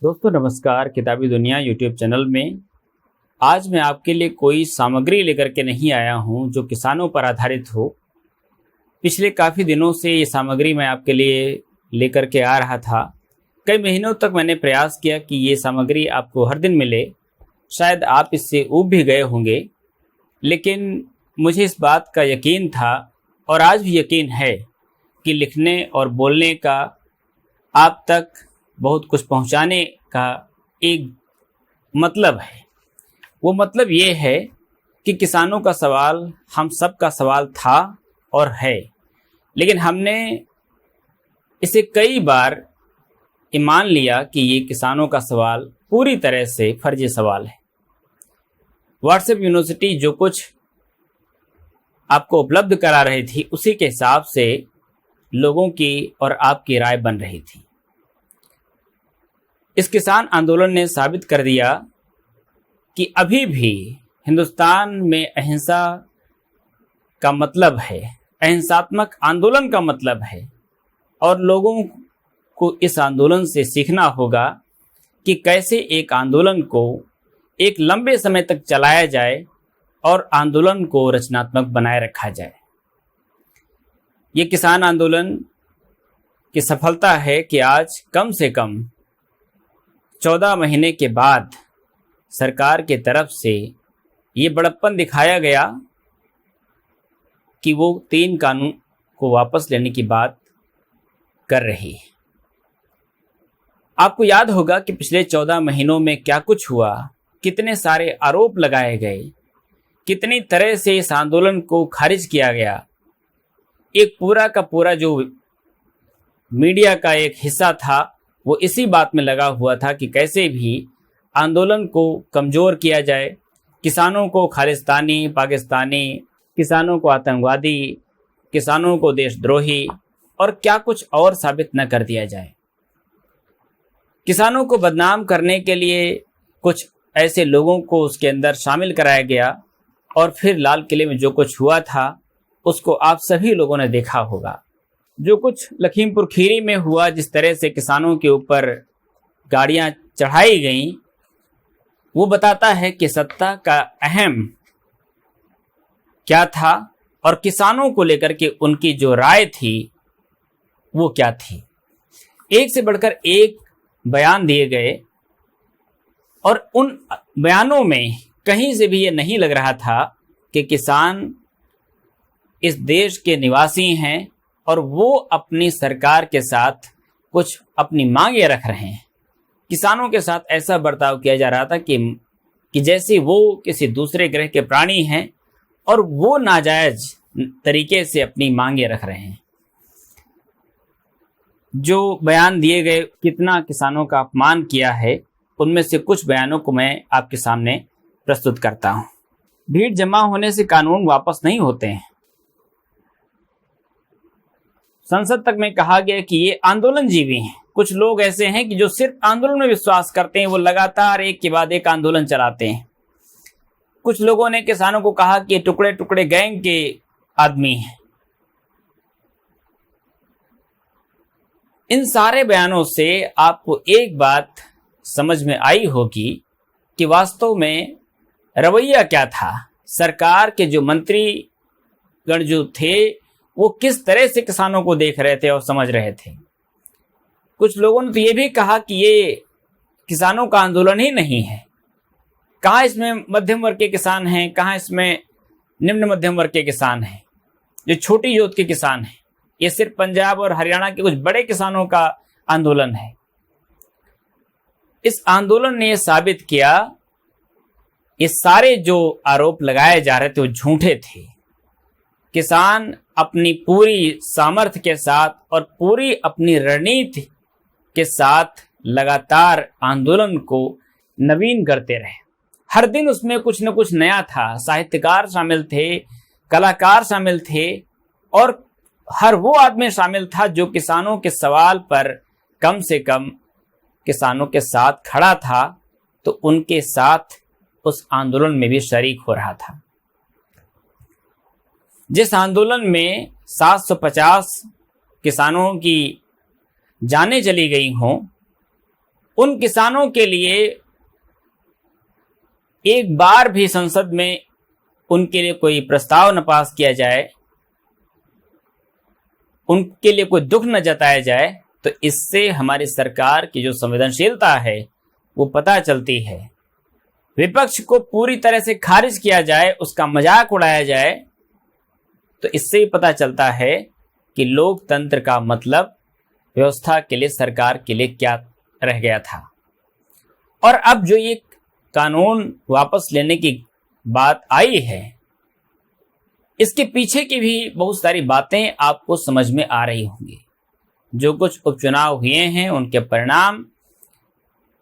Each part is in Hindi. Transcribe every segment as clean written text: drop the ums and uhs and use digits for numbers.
दोस्तों नमस्कार। किताबी दुनिया यूट्यूब चैनल में आज मैं आपके लिए कोई सामग्री लेकर के नहीं आया हूं जो किसानों पर आधारित हो। पिछले काफ़ी दिनों से ये सामग्री मैं आपके लिए लेकर के आ रहा था। कई महीनों तक मैंने प्रयास किया कि ये सामग्री आपको हर दिन मिले। शायद आप इससे ऊब भी गए होंगे, लेकिन मुझे इस बात का यकीन था और आज भी यकीन है कि लिखने और बोलने का, आप तक बहुत कुछ पहुंचाने का एक मतलब है। वो मतलब ये है कि किसानों का सवाल हम सब का सवाल था और है, लेकिन हमने इसे कई बार ये मान लिया कि ये किसानों का सवाल पूरी तरह से फर्जी सवाल है। व्हाट्सएप यूनिवर्सिटी जो कुछ आपको उपलब्ध करा रही थी, उसी के हिसाब से लोगों की और आपकी राय बन रही थी। इस किसान आंदोलन ने साबित कर दिया कि अभी भी हिंदुस्तान में अहिंसा का मतलब है, अहिंसात्मक आंदोलन का मतलब है, और लोगों को इस आंदोलन से सीखना होगा कि कैसे एक आंदोलन को एक लंबे समय तक चलाया जाए और आंदोलन को रचनात्मक बनाए रखा जाए। ये किसान आंदोलन की सफलता है कि आज कम से कम 14 महीने के बाद सरकार के तरफ से ये बड़प्पन दिखाया गया कि वो 3 कानून को वापस लेने की बात कर रही है। आपको याद होगा कि पिछले 14 महीनों में क्या कुछ हुआ, कितने सारे आरोप लगाए गए, कितनी तरह से इस आंदोलन को खारिज किया गया। एक पूरा का पूरा जो मीडिया का एक हिस्सा था वो इसी बात में लगा हुआ था कि कैसे भी आंदोलन को कमज़ोर किया जाए, किसानों को खालिस्तानी, पाकिस्तानी, किसानों को आतंकवादी, किसानों को देशद्रोही और क्या कुछ और साबित न कर दिया जाए। किसानों को बदनाम करने के लिए कुछ ऐसे लोगों को उसके अंदर शामिल कराया गया, और फिर लाल किले में जो कुछ हुआ था उसको आप सभी लोगों ने देखा होगा। जो कुछ लखीमपुर खीरी में हुआ, जिस तरह से किसानों के ऊपर गाड़ियां चढ़ाई गईं, वो बताता है कि सत्ता का अहम क्या था और किसानों को लेकर के उनकी जो राय थी वो क्या थी। एक से बढ़कर एक बयान दिए गए, और उन बयानों में कहीं से भी ये नहीं लग रहा था कि किसान इस देश के निवासी हैं और वो अपनी सरकार के साथ कुछ अपनी मांगे रख रहे हैं। किसानों के साथ ऐसा बर्ताव किया जा रहा था कि जैसे वो किसी दूसरे ग्रह के प्राणी हैं और वो नाजायज तरीके से अपनी मांगे रख रहे हैं। जो बयान दिए गए, कितना किसानों का अपमान किया है, उनमें से कुछ बयानों को मैं आपके सामने प्रस्तुत करता हूं। भीड़ जमा होने से कानून वापस नहीं होते हैं। संसद तक में कहा गया कि ये आंदोलन जीवी हैं। कुछ लोग ऐसे हैं कि जो सिर्फ आंदोलन में विश्वास करते हैं, वो लगातार एक के बाद एक आंदोलन चलाते हैं। कुछ लोगों ने किसानों को कहा कि टुकड़े टुकड़े गैंग के आदमी हैं। इन सारे बयानों से आपको एक बात समझ में आई होगी कि वास्तव में रवैया क्या था। सरकार के जो मंत्रीगण जो थे वो किस तरह से किसानों को देख रहे थे और समझ रहे थे। कुछ लोगों ने तो ये भी कहा कि ये किसानों का आंदोलन ही नहीं है। कहाँ इसमें मध्यम वर्ग के किसान हैं, कहाँ इसमें निम्न मध्यम वर्ग के किसान हैं, जो छोटी जोत के किसान हैं। ये सिर्फ पंजाब और हरियाणा के कुछ बड़े किसानों का आंदोलन है। इस आंदोलन ने यह साबित किया, ये सारे जो आरोप लगाए जा रहे थे वो झूठे थे। किसान अपनी पूरी सामर्थ्य के साथ और पूरी अपनी रणनीति के साथ लगातार आंदोलन को नवीन करते रहे। हर दिन उसमें कुछ न कुछ नया था। साहित्यकार शामिल थे, कलाकार शामिल थे, और हर वो आदमी शामिल था जो किसानों के सवाल पर कम से कम किसानों के साथ खड़ा था, तो उनके साथ उस आंदोलन में भी शरीक हो रहा था। जिस आंदोलन में 750 किसानों की जानें चली गई हों, उन किसानों के लिए एक बार भी संसद में उनके लिए कोई प्रस्ताव न पास किया जाए, उनके लिए कोई दुख न जताया जाए, तो इससे हमारी सरकार की जो संवेदनशीलता है वो पता चलती है। विपक्ष को पूरी तरह से खारिज किया जाए, उसका मजाक उड़ाया जाए, तो इससे ही पता चलता है कि लोकतंत्र का मतलब व्यवस्था के लिए, सरकार के लिए क्या रह गया था। और अब जो ये कानून वापस लेने की बात आई है, इसके पीछे की भी बहुत सारी बातें आपको समझ में आ रही होंगी। जो कुछ उपचुनाव हुए हैं उनके परिणाम,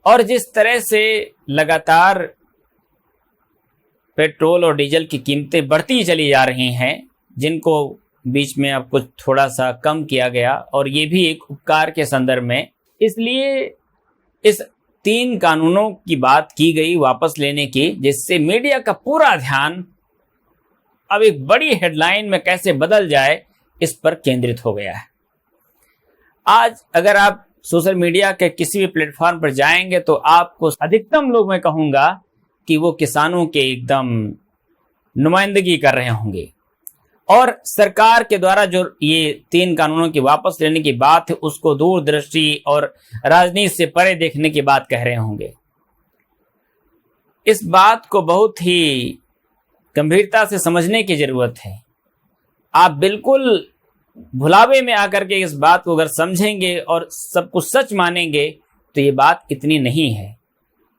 और जिस तरह से लगातार पेट्रोल और डीजल की कीमतें बढ़ती चली जा रही हैं, जिनको बीच में अब कुछ थोड़ा सा कम किया गया, और ये भी एक उपकार के संदर्भ में। इसलिए इस 3 कानूनों की बात की गई वापस लेने की, जिससे मीडिया का पूरा ध्यान अब एक बड़ी हेडलाइन में कैसे बदल जाए इस पर केंद्रित हो गया है। आज अगर आप सोशल मीडिया के किसी भी प्लेटफॉर्म पर जाएंगे तो आपको अधिकतम लोग, मैं कहूंगा कि वो किसानों के एकदम नुमाइंदगी कर रहे होंगे, और सरकार के द्वारा जो ये 3 कानूनों की वापस लेने की बात है उसको दूरदृष्टि और राजनीति से परे देखने की बात कह रहे होंगे। इस बात को बहुत ही गंभीरता से समझने की जरूरत है। आप बिल्कुल भुलावे में आकर के इस बात को अगर समझेंगे और सब कुछ सच मानेंगे तो ये बात इतनी नहीं है।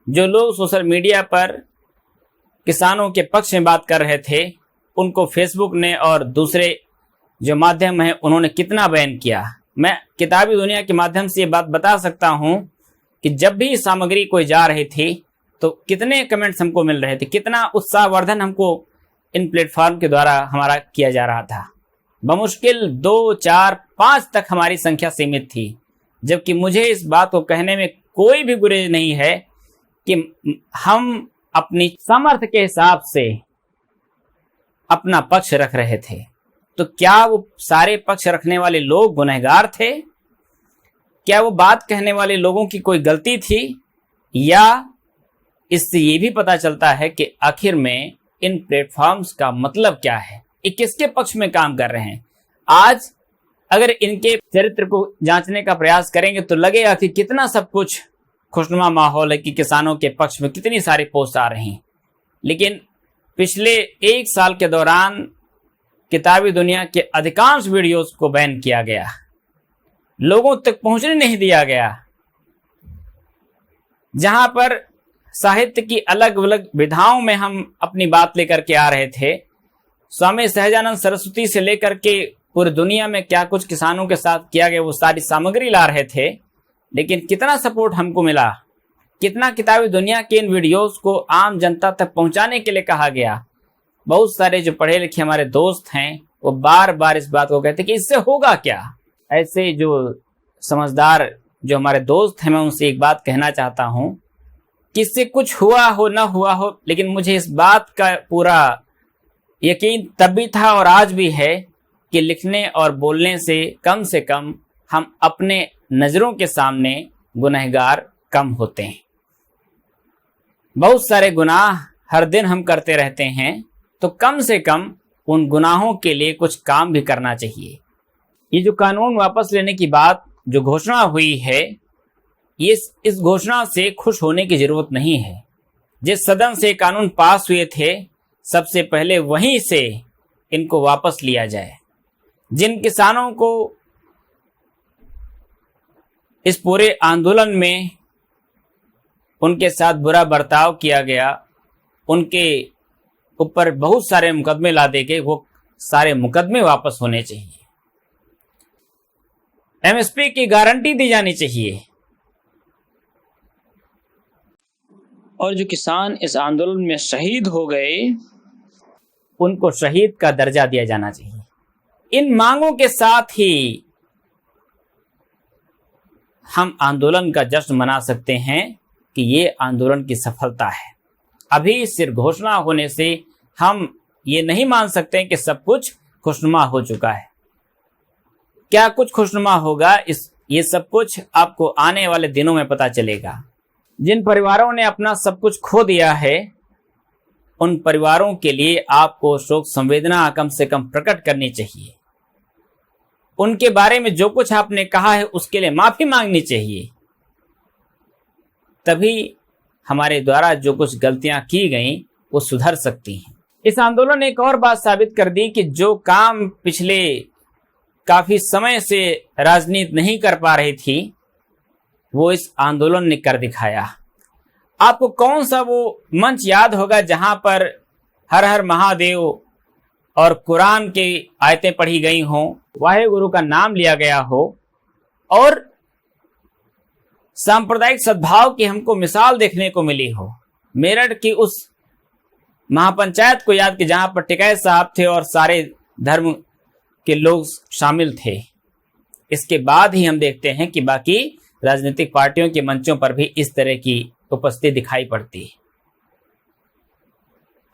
जो लोग सोशल मीडिया पर किसानों के पक्ष में बात कर रहे थे, उनको फेसबुक ने और दूसरे जो माध्यम हैं उन्होंने कितना बैन किया। मैं किताबी दुनिया के माध्यम से ये बात बता सकता हूँ कि जब भी सामग्री कोई जा रही थी तो कितने कमेंट्स हमको मिल रहे थे, कितना उत्साहवर्धन हमको इन प्लेटफॉर्म के द्वारा हमारा किया जा रहा था। बमुश्किल 2, 4, 5 तक हमारी संख्या सीमित थी, जबकि मुझे इस बात को कहने में कोई भी गुरेज नहीं है कि हम अपनी सामर्थ्य के हिसाब से अपना पक्ष रख रहे थे। तो क्या वो सारे पक्ष रखने वाले लोग गुनहगार थे? क्या वो बात कहने वाले लोगों की कोई गलती थी? या इससे ये भी पता चलता है कि आखिर में इन प्लेटफॉर्म्स का मतलब क्या है, ये किसके पक्ष में काम कर रहे हैं। आज अगर इनके चरित्र को जांचने का प्रयास करेंगे तो लगेगा कि कितना सब कुछ खुशनुमा माहौल है, कि किसानों के पक्ष में कितनी सारी पोस्ट आ रही हैं। लेकिन पिछले 1 साल के दौरान किताबी दुनिया के अधिकांश वीडियोस को बैन किया गया, लोगों तक पहुंचने नहीं दिया गया। जहां पर साहित्य की अलग अलग विधाओं में हम अपनी बात लेकर के आ रहे थे, स्वामी सहजानंद सरस्वती से लेकर के पूरी दुनिया में क्या कुछ किसानों के साथ किया गया वो सारी सामग्री ला रहे थे, लेकिन कितना सपोर्ट हमको मिला, कितना किताबी दुनिया के इन वीडियोस को आम जनता तक पहुंचाने के लिए कहा गया। बहुत सारे जो पढ़े लिखे हमारे दोस्त हैं वो बार बार इस बात को कहते कि इससे होगा क्या। ऐसे जो समझदार जो हमारे दोस्त हैं, मैं उनसे एक बात कहना चाहता हूं कि इससे कुछ हुआ हो ना हुआ हो, लेकिन मुझे इस बात का पूरा यकीन तब भी था और आज भी है कि लिखने और बोलने से कम हम अपने नजरों के सामने गुनहगार कम होते हैं। बहुत सारे गुनाह हर दिन हम करते रहते हैं, तो कम से कम उन गुनाहों के लिए कुछ काम भी करना चाहिए। ये जो कानून वापस लेने की बात जो घोषणा हुई है, ये इस घोषणा से खुश होने की जरूरत नहीं है। जिस सदन से कानून पास हुए थे, सबसे पहले वहीं से इनको वापस लिया जाए। जिन किसानों को इस पूरे आंदोलन में उनके साथ बुरा बर्ताव किया गया, उनके ऊपर बहुत सारे मुकदमे ला दे के वो सारे मुकदमे वापस होने चाहिए। एमएसपी की गारंटी दी जानी चाहिए, और जो किसान इस आंदोलन में शहीद हो गए उनको शहीद का दर्जा दिया जाना चाहिए। इन मांगों के साथ ही हम आंदोलन का जश्न मना सकते हैं कि ये आंदोलन की सफलता है। अभी सिर्फ घोषणा होने से हम ये नहीं मान सकते कि सब कुछ खुशनुमा हो चुका है। क्या कुछ खुशनुमा होगा इस ये सब कुछ आपको आने वाले दिनों में पता चलेगा। जिन परिवारों ने अपना सब कुछ खो दिया है, उन परिवारों के लिए आपको शोक संवेदना कम से कम प्रकट करनी चाहिए। उनके बारे में जो कुछ आपने कहा है उसके लिए माफी मांगनी चाहिए। तभी हमारे द्वारा जो कुछ गलतियां की गई वो सुधर सकती हैं। इस आंदोलन ने एक और बात साबित कर दी कि जो काम पिछले काफी समय से राजनीति नहीं कर पा रही थी, वो इस आंदोलन ने कर दिखाया। आपको कौन सा वो मंच याद होगा जहां पर हर हर महादेव और कुरान की आयतें पढ़ी गई हों, वाहेगुरु का नाम लिया गया हो और सांप्रदायिक सद्भाव की हमको मिसाल देखने को मिली हो। मेरठ की उस महापंचायत को याद कि जहां पर टिकैत साहब थे और सारे धर्म के लोग शामिल थे। इसके बाद ही हम देखते हैं कि बाकी राजनीतिक पार्टियों के मंचों पर भी इस तरह की उपस्थिति दिखाई पड़ती है।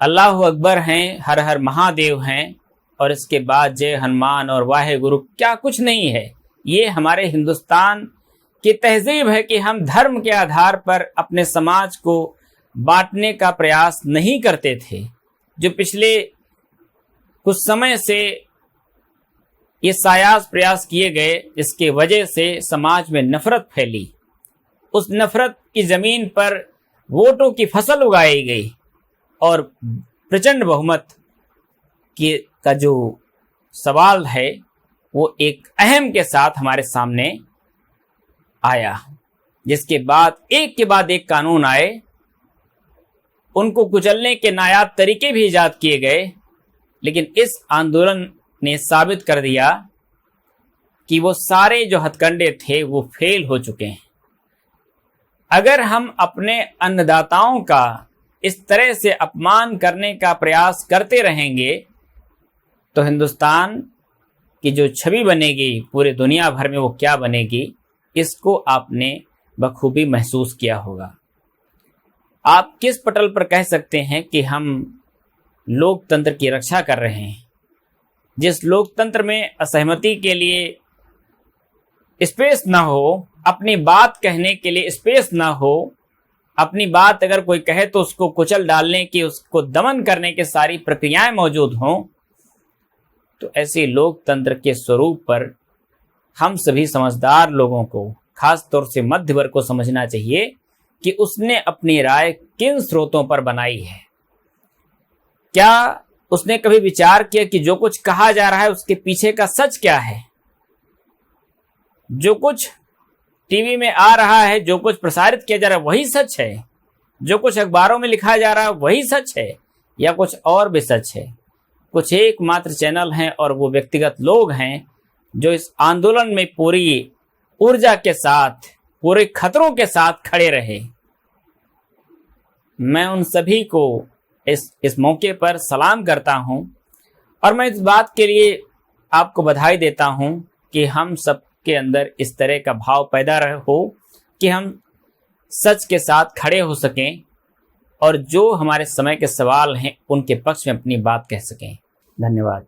अल्लाह अकबर हैं, हर हर महादेव हैं और इसके बाद जय हनुमान और वाहेगुरु क्या कुछ नहीं है। ये हमारे हिंदुस्तान की तहजीब है कि हम धर्म के आधार पर अपने समाज को बांटने का प्रयास नहीं करते थे। जो पिछले कुछ समय से ये सायास प्रयास किए गए, इसके वजह से समाज में नफरत फैली। उस नफरत की जमीन पर वोटों की फसल उगाई गई और प्रचंड बहुमत का जो सवाल है वो एक अहम के साथ हमारे सामने आया, जिसके बाद एक कानून आए। उनको कुचलने के नायाब तरीके भी इजाद किए गए, लेकिन इस आंदोलन ने साबित कर दिया कि वो सारे जो हथकंडे थे वो फेल हो चुके हैं। अगर हम अपने अन्नदाताओं का इस तरह से अपमान करने का प्रयास करते रहेंगे तो हिंदुस्तान की जो छवि बनेगी पूरे दुनिया भर में वो क्या बनेगी, इसको आपने बखूबी महसूस किया होगा। आप किस पटल पर कह सकते हैं कि हम लोकतंत्र की रक्षा कर रहे हैं? जिस लोकतंत्र में असहमति के लिए स्पेस ना हो, अपनी बात कहने के लिए स्पेस ना हो, अपनी बात अगर कोई कहे तो उसको कुचल डालने की, उसको दमन करने की सारी प्रक्रियाएं मौजूद हों, तो ऐसे लोकतंत्र के स्वरूप पर हम सभी समझदार लोगों को, खास तौर से मध्य वर्ग को समझना चाहिए कि उसने अपनी राय किन स्रोतों पर बनाई है। क्या उसने कभी विचार किया कि जो कुछ कहा जा रहा है उसके पीछे का सच क्या है? जो कुछ टीवी में आ रहा है, जो कुछ प्रसारित किया जा रहा है वही सच है? जो कुछ अखबारों में लिखा जा रहा है वही सच है या कुछ और भी सच है? कुछ एकमात्र चैनल हैं और वो व्यक्तिगत लोग हैं जो इस आंदोलन में पूरी ऊर्जा के साथ, पूरे खतरों के साथ खड़े रहे। मैं उन सभी को इस मौके पर सलाम करता हूं और मैं इस बात के लिए आपको बधाई देता हूं कि हम सब के अंदर इस तरह का भाव पैदा हो कि हम सच के साथ खड़े हो सकें और जो हमारे समय के सवाल हैं उनके पक्ष में अपनी बात कह सकें। धन्यवाद।